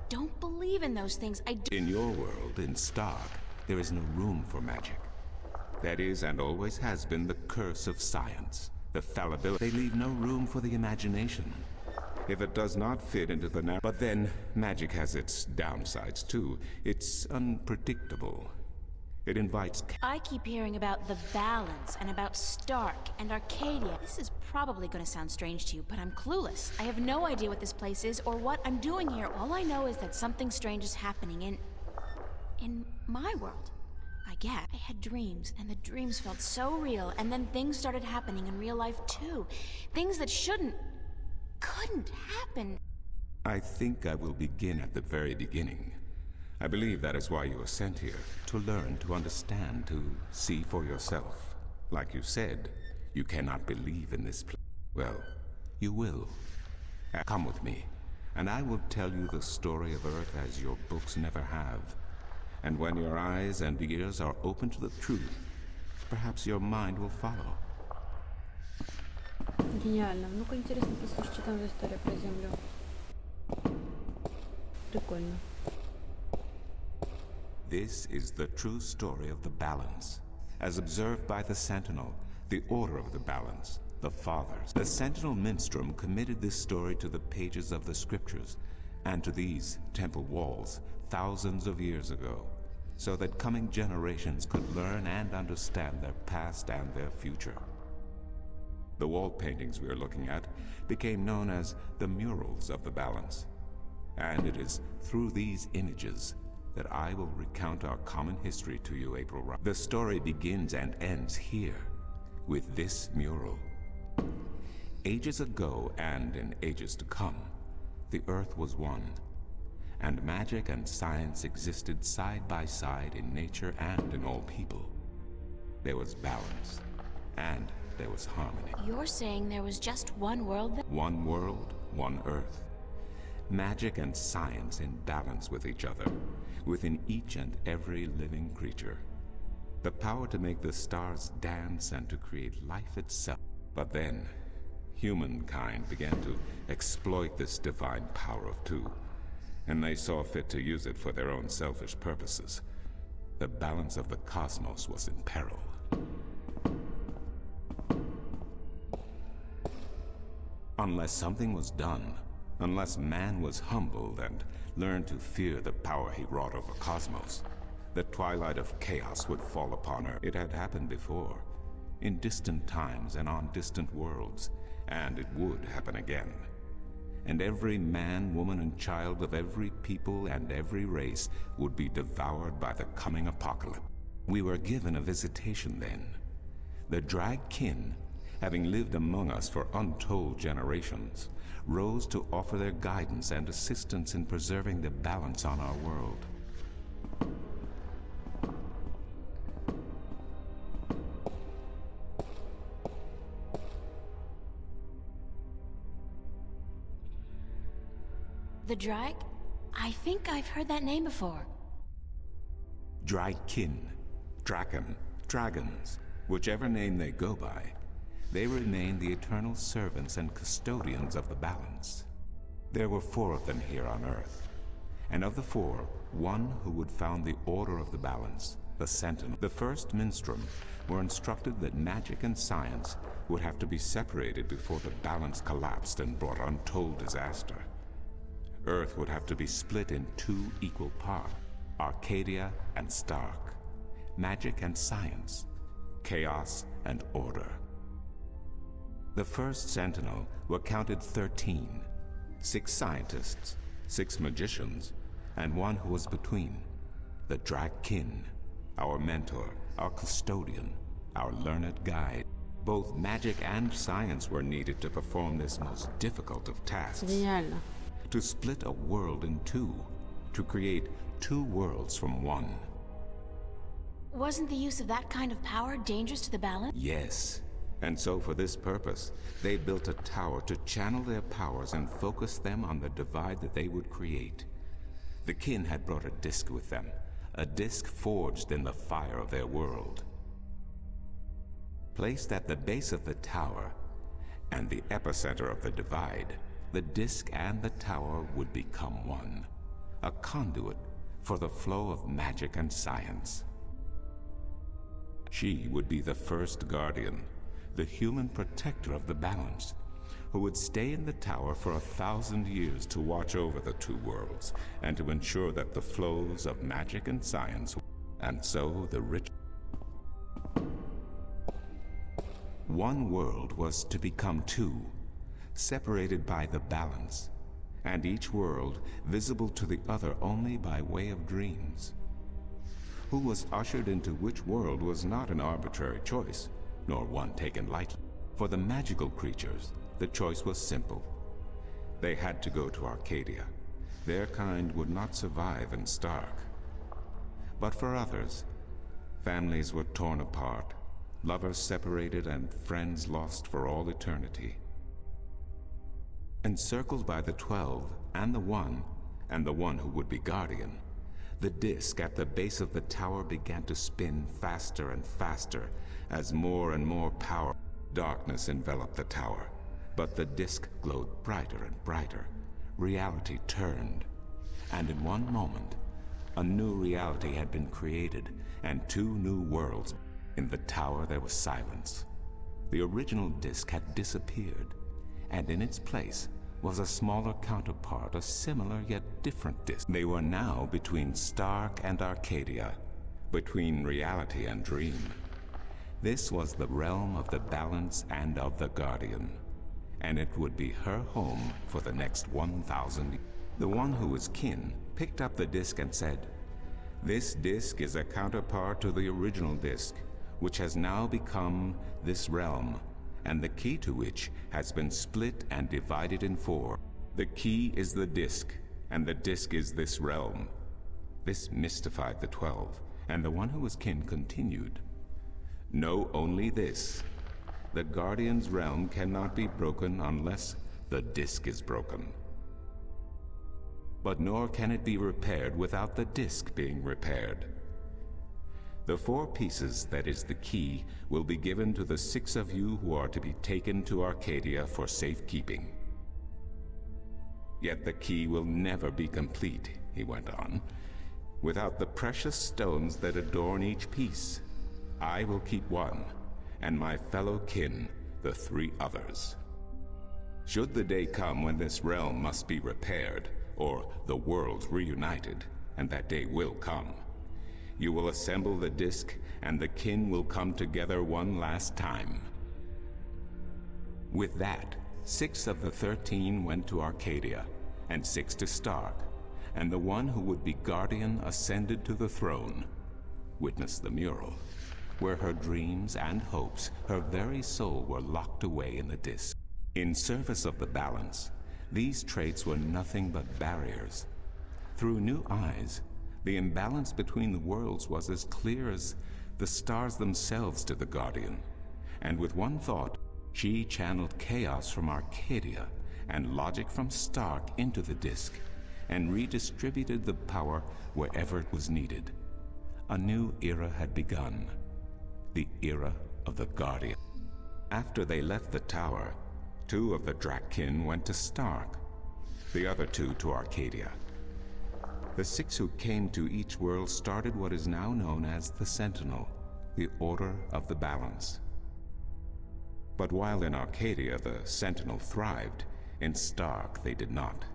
don't believe in those things. In your world, in Stark, there is no room for magic. That is, and always has been, the curse of science. The fallibility. They leave no room for the imagination. If it does not fit into the narrative. But then, magic has its downsides too. It's unpredictable. It invites... I keep hearing about the balance and about Stark and Arcadia. This is probably going to sound strange to you, but I'm clueless. I have no idea what this place is or what I'm doing here. All I know is that something strange is happening in my world. I guess. I had dreams, and the dreams felt so real, and then things started happening in real life too. Things that couldn't happen. I think I will begin at the very beginning. I believe that is why you were sent here, to learn, to understand, to see for yourself. Like you said, you cannot believe in this place. Well, you will. Come with me, and I will tell you the story of Earth as your books never have. And when your eyes and ears are open to the truth, perhaps your mind will follow. Гениально. Ну-ка, интересно послушать, что там за история про Землю. Прикольно. This is the true story of the balance, as observed by the Sentinel, the Order of the Balance, the Fathers. The Sentinel Minstrom committed this story to the pages of the scriptures, and to these temple walls, thousands of years ago, so that coming generations could learn and understand their past and their future. The wall paintings we are looking at became known as the murals of the balance, and it is through these images that I will recount our common history to you, April. The story begins and ends here, with this mural. Ages ago, and in ages to come, the Earth was one, and magic and science existed side by side in nature and in all people. There was balance, and there was harmony. You're saying there was just one world then? One world, one Earth. Magic and science in balance with each other, within each and every living creature. The power to make the stars dance and to create life itself. But then, humankind began to exploit this divine power of two, and they saw fit to use it for their own selfish purposes. The balance of the cosmos was in peril. Unless something was done, unless man was humbled and learned to fear the power he wrought over cosmos, the twilight of chaos would fall upon Earth. It had happened before, in distant times and on distant worlds, and it would happen again. And every man, woman, and child of every people and every race would be devoured by the coming apocalypse. We were given a visitation then. The Drag kin, having lived among us for untold generations, rose to offer their guidance and assistance in preserving the balance on our world. The Drag? I think I've heard that name before. Dragkin, Draken, Dragons, whichever name they go by, they remain the eternal servants and custodians of the balance. There were 4 of them here on Earth, and of the 4, one who would found the Order of the Balance, the Sentinel. The first Minstrom were instructed that magic and science would have to be separated before the balance collapsed and brought untold disaster. Earth would have to be split in 2 equal parts, Arcadia and Stark, magic and science, chaos and order. The first Sentinel were counted 13, 6 scientists, 6 magicians, and one who was between, the Dragkin, our mentor, our custodian, our learned guide. Both magic and science were needed to perform this most difficult of tasks. Гениально. To split a world in 2, to create 2 worlds from one. Wasn't the use of that kind of power dangerous to the balance? Yes. And so for this purpose, they built a tower to channel their powers and focus them on the divide that they would create. The kin had brought a disc with them, a disc forged in the fire of their world. Placed at the base of the tower and the epicenter of the divide, the disc and the tower would become one, a conduit for the flow of magic and science. She would be the first guardian, the human protector of the balance, who would stay in the tower for 1,000 years to watch over the two worlds and to ensure that the flows of magic and science, and so the rich. One world was to become two, separated by the balance, and each world visible to the other only by way of dreams. Who was ushered into which world was not an arbitrary choice, nor one taken lightly. For the magical creatures, the choice was simple. They had to go to Arcadia. Their kind would not survive in Stark. But for others, families were torn apart, lovers separated, and friends lost for all eternity. Encircled by the 12 and the one who would be guardian, the disk at the base of the tower began to spin faster and faster as more and more power. Darkness enveloped the tower, but the disk glowed brighter and brighter. Reality turned, and in one moment, a new reality had been created, and two new worlds. In the tower there was silence. The original disk had disappeared, and in its place was a smaller counterpart, a similar yet different disk. They were now between Stark and Arcadia, between reality and dream. This was the realm of the balance and of the Guardian, and it would be her home for the next 1,000 years. The one who was kin picked up the disk and said, "This disk is a counterpart to the original disk, which has now become this realm, and the key to which has been split and divided in 4. The key is the disk, and the disk is this realm." This mystified the 12, and the one who was kin continued, "Know only this. The Guardian's realm cannot be broken unless the disk is broken. But nor can it be repaired without the disk being repaired. The 4 pieces, that is the key, will be given to the 6 of you who are to be taken to Arcadia for safekeeping. Yet the key will never be complete," he went on, "without the precious stones that adorn each piece. I will keep 1, and my fellow kin the 3 others. Should the day come when this realm must be repaired, or the worlds reunited, and that day will come, you will assemble the disk, and the kin will come together one last time." With that, 6 of the 13 went to Arcadia, and 6 to Stark, and the one who would be guardian ascended to the throne. Witness the mural, where her dreams and hopes, her very soul, were locked away in the disk. In service of the balance, these traits were nothing but barriers. Through new eyes, the imbalance between the worlds was as clear as the stars themselves to the Guardian, and with one thought, she channeled chaos from Arcadia and logic from Stark into the disk, and redistributed the power wherever it was needed. A new era had begun, the era of the Guardian. After they left the tower, 2 of the Drakkin went to Stark, the other 2 to Arcadia. The 6 who came to each world started what is now known as the Sentinel, the Order of the Balance. But while in Arcadia the Sentinel thrived, in Stark they did not.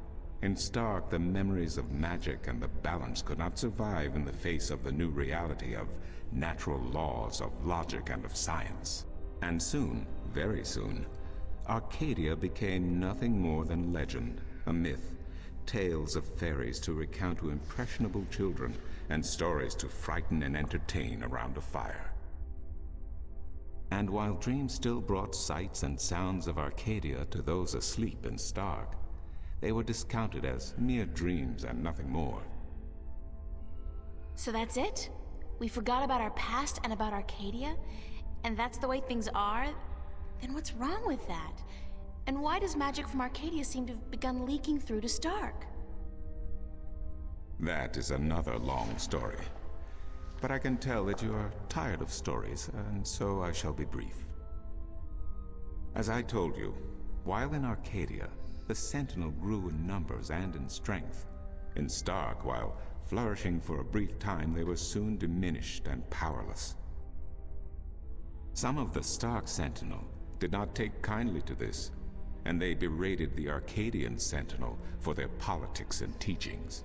In Stark, the memories of magic and the balance could not survive in the face of the new reality of natural laws, of logic, and of science. And soon, very soon, Arcadia became nothing more than legend, a myth, tales of fairies to recount to impressionable children, and stories to frighten and entertain around a fire. And while dreams still brought sights and sounds of Arcadia to those asleep in Stark, they were discounted as mere dreams and nothing more. So that's it? We forgot about our past and about Arcadia? And that's the way things are? Then what's wrong with that? And why does magic from Arcadia seem to have begun leaking through to Stark? That is another long story. But I can tell that you are tired of stories, and so I shall be brief. As I told you, while in Arcadia, the Sentinel grew in numbers and in strength. In Stark, while flourishing for a brief time, they were soon diminished and powerless. Some of the Stark Sentinel did not take kindly to this, and they berated the Arcadian Sentinel for their politics and teachings.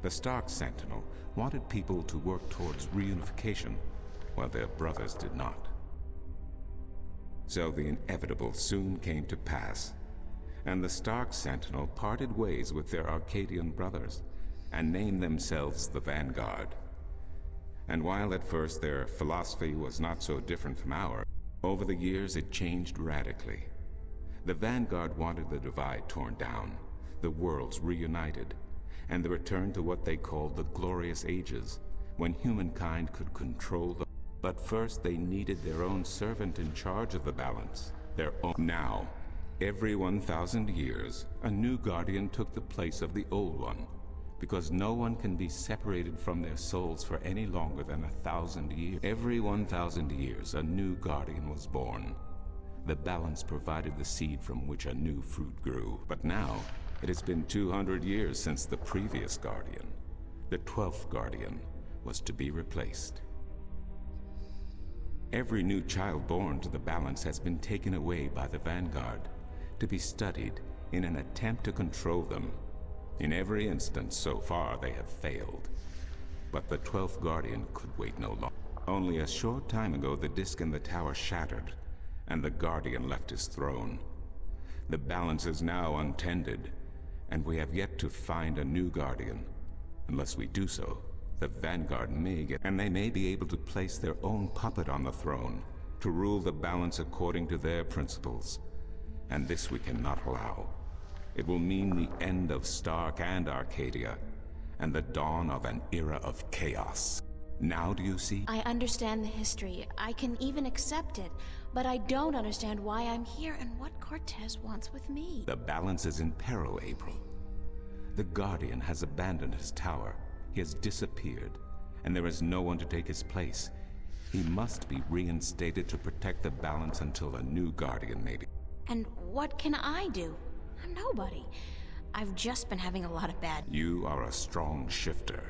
The Stark Sentinel wanted people to work towards reunification, while their brothers did not. So the inevitable soon came to pass, and the Stark Sentinel parted ways with their Arcadian brothers, and named themselves the Vanguard. And while at first their philosophy was not so different from ours, over the years it changed radically. The Vanguard wanted the divide torn down, the worlds reunited, and the return to what they called the Glorious Ages, when humankind could control the... But first they needed their own servant in charge of the balance, their own... Now, every 1,000 years, a new Guardian took the place of the old one, because no one can be separated from their souls for any longer than 1,000 years. Every 1,000 years, a new Guardian was born. The balance provided the seed from which a new fruit grew. But now, it has been 200 years since the previous Guardian, the 12th Guardian, was to be replaced. Every new child born to the balance has been taken away by the Vanguard to be studied in an attempt to control them. In every instance so far they have failed. But the 12th Guardian could wait no longer. Only a short time ago the disk in the tower shattered, and the Guardian left his throne. The balance is now untended, and we have yet to find a new Guardian. Unless we do so, the Vanguard may get... And they may be able to place their own puppet on the throne, to rule the balance according to their principles. And this we cannot allow. It will mean the end of Stark and Arcadia, and the dawn of an era of chaos. Now do you see? I understand the history. I can even accept it. But I don't understand why I'm here and what Cortez wants with me. The balance is in peril, April. The Guardian has abandoned his tower. He has disappeared, and there is no one to take his place. He must be reinstated to protect the balance until a new Guardian may be. And what can I do? I'm nobody. I've just been having a lot of bad... You are a strong shifter.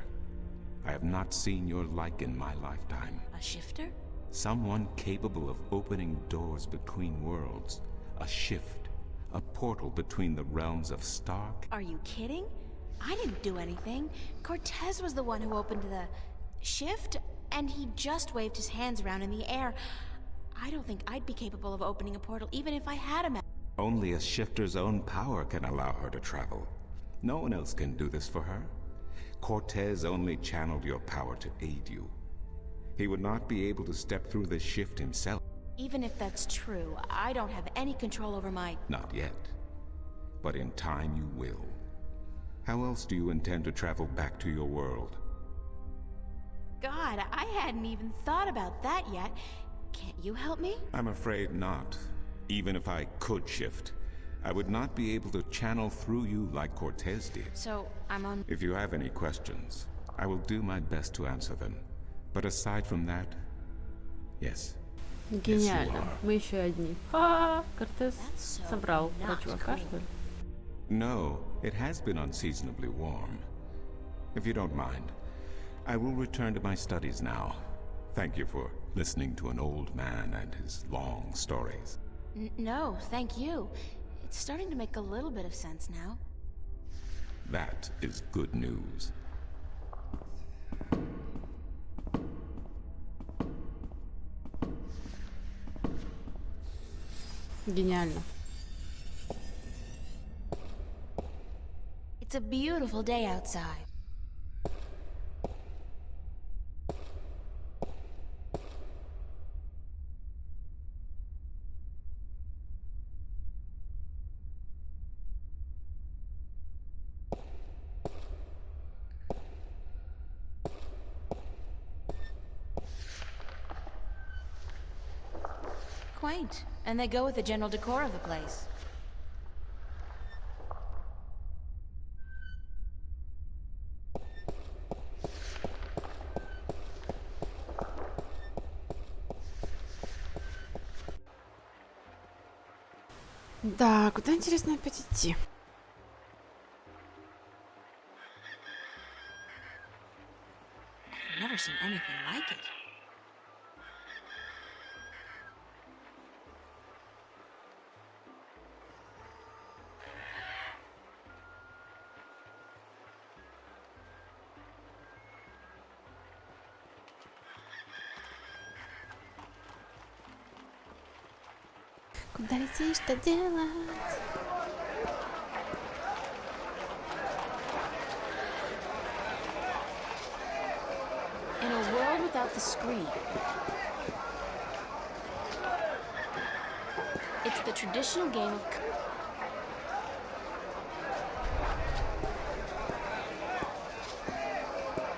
I have not seen your like in my lifetime. A shifter? Someone capable of opening doors between worlds. A shift. A portal between the realms of Stark. Are you kidding? I didn't do anything. Cortez was the one who opened the... shift, and he just waved his hands around in the air. I don't think I'd be capable of opening a portal even if I had a... Only a shifter's own power can allow her to travel. No one else can do this for her. Cortez only channeled your power to aid you. He would not be able to step through the shift himself. Even if that's true, I don't have any control over my... Not yet. But in time you will. How else do you intend to travel back to your world? God, I hadn't even thought about that yet. Can't you help me? I'm afraid not. Even if I could shift, I would not be able to channel through you like Cortez did. So, I'm on... If you have any questions, I will do my best to answer them. But aside from that, yes. Гениально. Мы еще одни. Ха! Кортес собрал про чувака, что ли? No, it has been unseasonably warm. If you don't mind, I will return to my studies now. Thank you for listening to an old man and his long stories. No, thank you. It's starting to make a little bit of sense now. That is good news. Гениально. It's a beautiful day outside. Quaint. And they go with the general decor of the place. Да, куда интересно опять идти? I've never seen anything like it. Куда летишь, что делать? In a world without the screen, it's the traditional game of...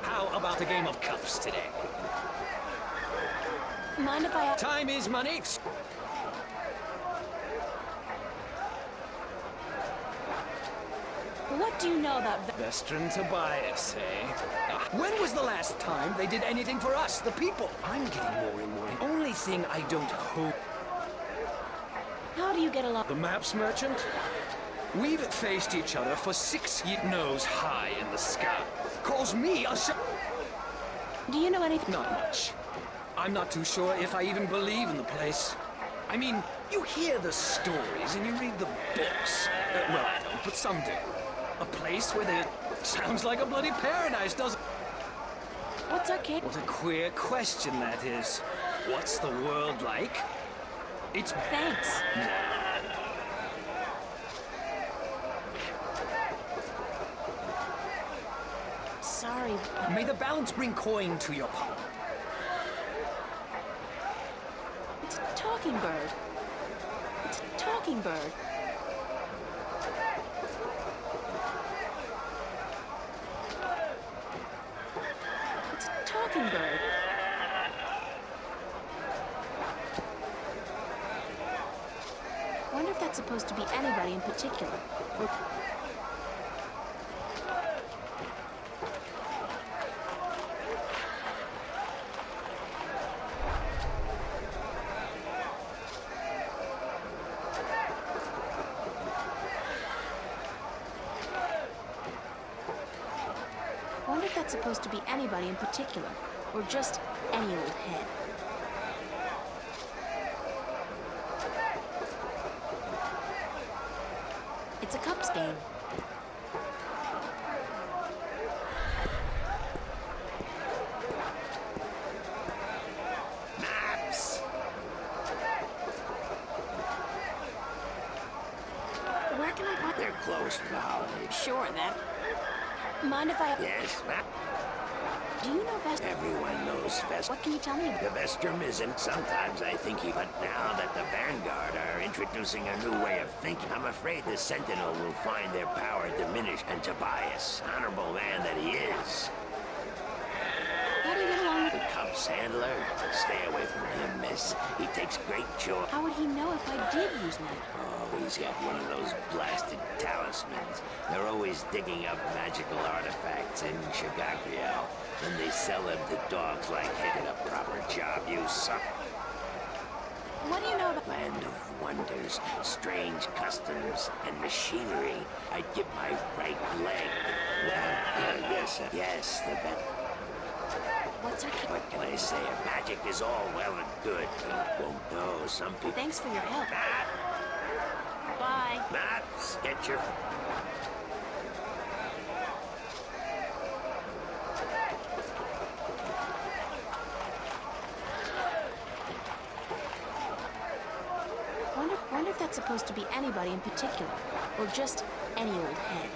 How about a game of cups today? Mind if I... Time is money. What do you know about... Vestron Tobias, eh? When was the last time they did anything for us, the people? I'm getting more and more. The only thing I don't hope... How do you get along? The maps merchant? We've faced each other for 6 years. Nose high in the sky. Calls me a... Do you know anything? Not much. I'm not too sure if I even believe in the place. I mean, you hear the stories and you read the books. Well, I don't, but some do. A place where there... Sounds like a bloody paradise, doesn't it? What's arcade? What a queer question that is. What's the world like? It's... Thanks. Sorry. May the balance bring coin to your palm. It's a talking bird. It's a talking bird. It's a talking bird. Wonder if that's supposed to be anybody in particular. Or... Wonder if that's supposed to be anybody in particular, or just any old head. It's a cups game. Maps! Where can I buy? They're closed for the holidays. Sure, then. Mind if I... Yes, map. Do you know best? Everyone knows Vest. What can you tell me about? The Vestrum isn't. Sometimes I think he... But now that the Vanguard are introducing a new way of thinking, I'm afraid the Sentinel will find their power diminished. And Tobias, honorable man that he is, How do you get along with... the Cubs handler, stay away from him, miss. He takes great joy. How would he know if I did use that? Oh, he's got one of those blasted talismans. They're always digging up magical artifacts in Lyaguhaaa. Then they sell them to dogs like him. Did a proper job, you suck. What do you know about... Land of wonders, strange customs, and machinery. I'd give my right leg. Yes, the vet. What's our... What can I say? Magic is all well and good, but won't know. Some people... Thanks for your help. Matt! Bye. Matt, get your... Wonder if that's supposed to be anybody in particular, or just any old head.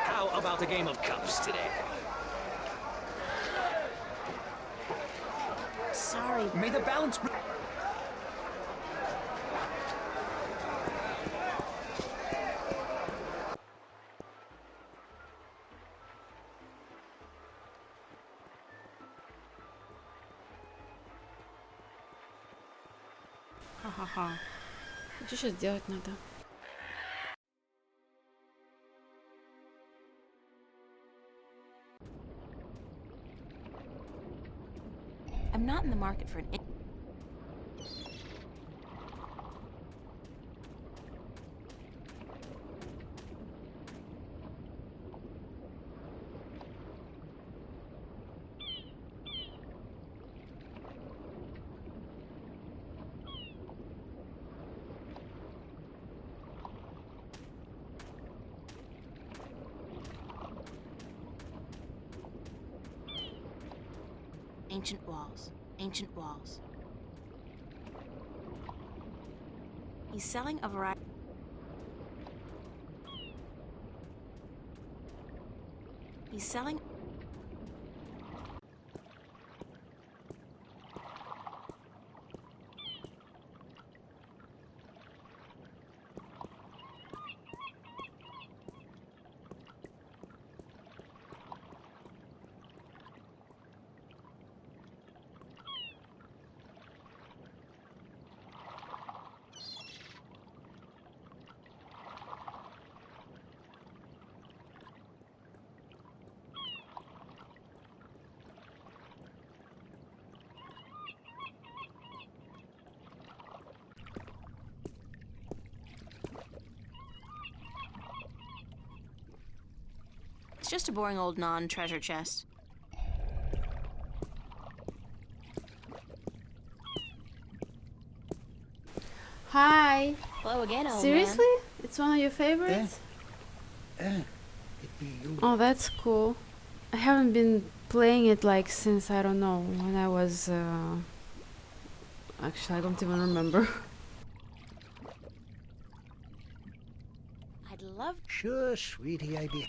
How about a game of cups today? Sorry. May the balance... Ха-ха-ха. Что сейчас делать надо? I'm not in the market for an. Ancient walls. Ancient walls. He's selling a variety. He's selling. It's just a boring old non-treasure chest. Hi. Hello again, old Seriously? man. It's one of your favorites? It be you. Oh, that's cool. I haven't been playing it like since, I don't know, when I was actually I don't even remember. I'd love Sure, sweetie, I be.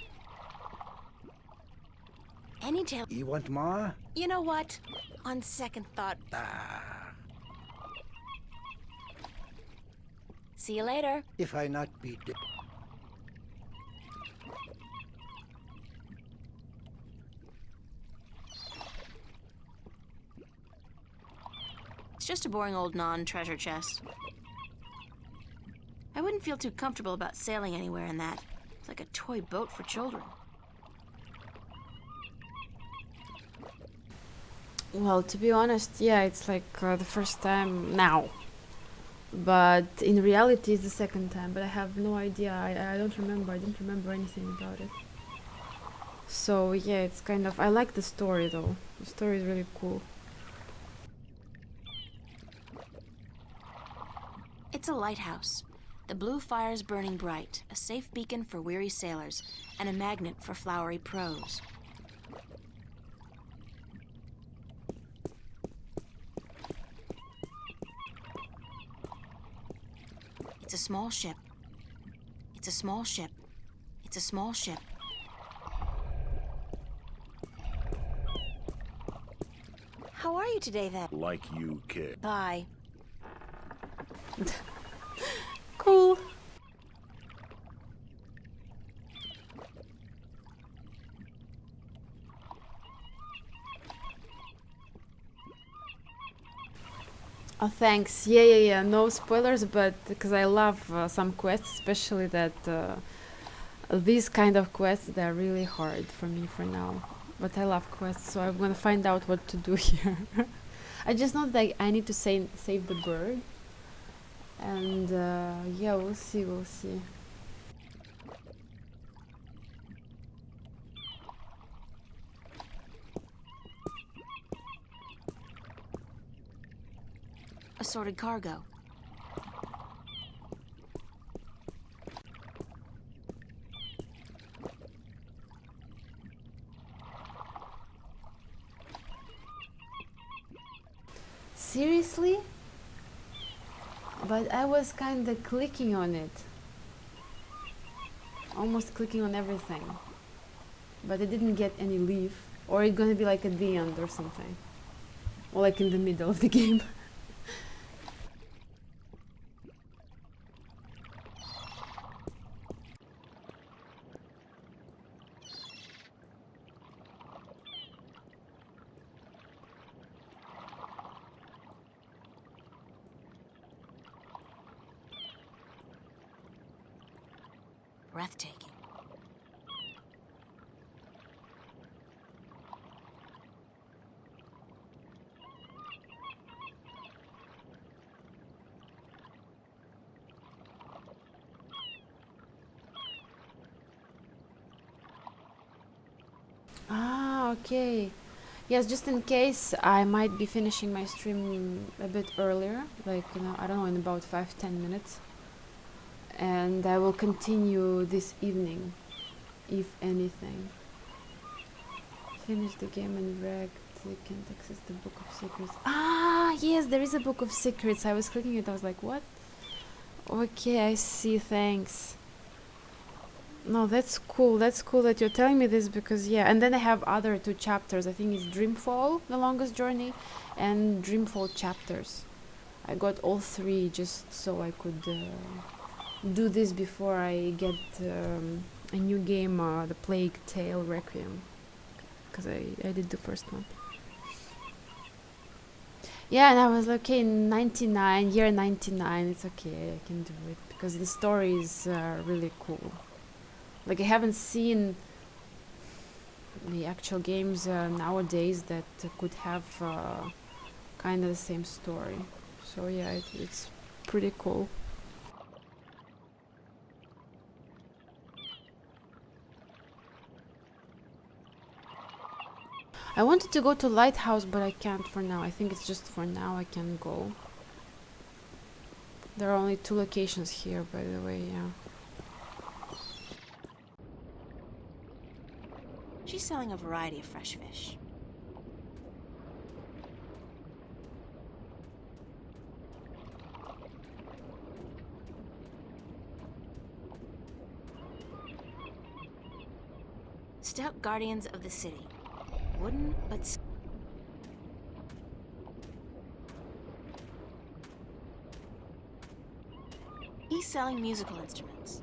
any tale. You want more? You know what? On second thought, Ah, see you later. if I not be dead. It's just a boring old non-treasure chest. I wouldn't feel too comfortable about sailing anywhere in that. It's like a toy boat for children. Well, to be honest, yeah, it's like the first time now. But in reality, it's the second time. But I have no idea. I don't remember. I didn't remember anything about it. So yeah, it's kind of. I like the story though. The story is really cool. It's a lighthouse. The blue fire's burning bright, a safe beacon for weary sailors, and a magnet for flowery prose. It's a small ship. It's a small ship. It's a small ship. How are you today, then? Like you, kid. Bye. Cool. Oh, thanks. Yeah. No spoilers, but because I love some quests, especially that these kind of quests, they're really hard for me for now. But I love quests, so I'm gonna find out what to do here. I just know that I need to save the bird. And yeah, we'll see. Assorted cargo. Seriously? But I was kinda clicking on it. Almost clicking on everything. But I didn't get any leaf. Or it's gonna be like at the end or something. Or like in the middle of the game. breathtaking. Ah, okay. Yes, just in case I might be finishing my stream a bit earlier, like, you know, I don't know, in about 5-10 minutes. And I will continue this evening, if anything. Finish the game and wrecked. You can't access the Book of Secrets. Ah, yes, there is a Book of Secrets. I was clicking it, I was like, what? Okay, I see, thanks. No, that's cool. That's cool that you're telling me this because, yeah. And then I have other 2 chapters. I think it's Dreamfall, The Longest Journey, and Dreamfall chapters. I got all 3 just so I could do this before I get a new game, The Plague Tale Requiem. Because I did the first one. Yeah, and I was like, okay, 99, year 99, it's okay, I can do it. Because the story is really cool. Like, I haven't seen the actual games nowadays that could have kind of the same story. So yeah, it's pretty cool. I wanted to go to Lighthouse, but I can't for now. I think it's just for now I can go. There are only 2 locations here, by the way, yeah. She's selling a variety of fresh fish. Stout guardians of the city. Wooden, but... He's selling musical instruments.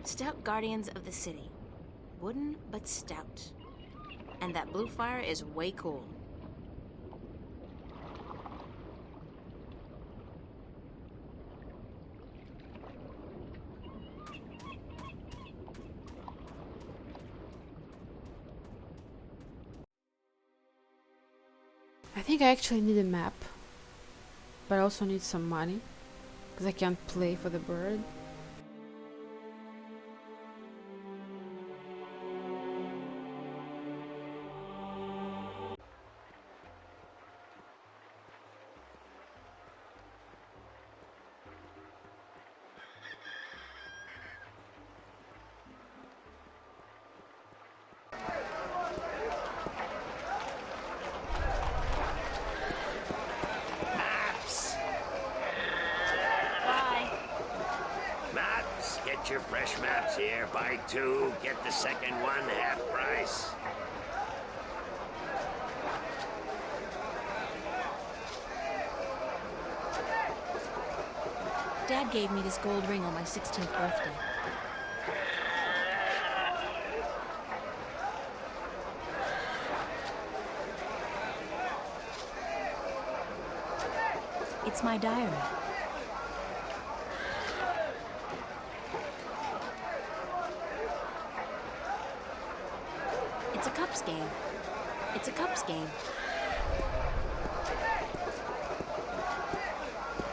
Stout guardians of the city. Wooden, but stout. And that blue fire is way cool. I think I actually need a map. But I also need some money. Because I can't play for the bird. Get your fresh maps here. Buy 2, get the second one half price. Dad gave me this gold ring on my 16th birthday. It's my diary. It's a cups game. It's a cups game.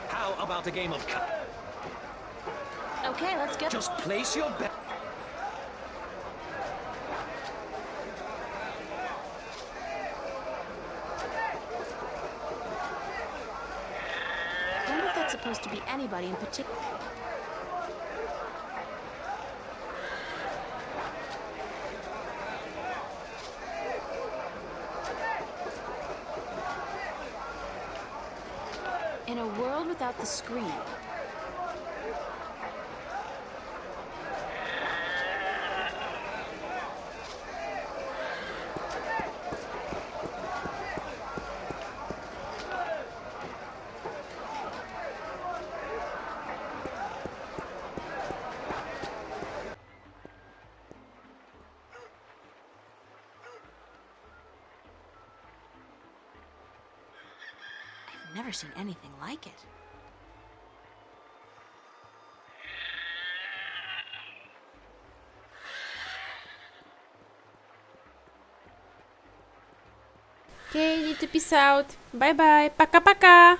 How about a game of cup? Okay, let's go. Just place your bet. I wonder if that's supposed to be anybody in particular. In a world without the screen. never seen anything like it. Okay, need to peace out. Bye-bye. Пока-пока.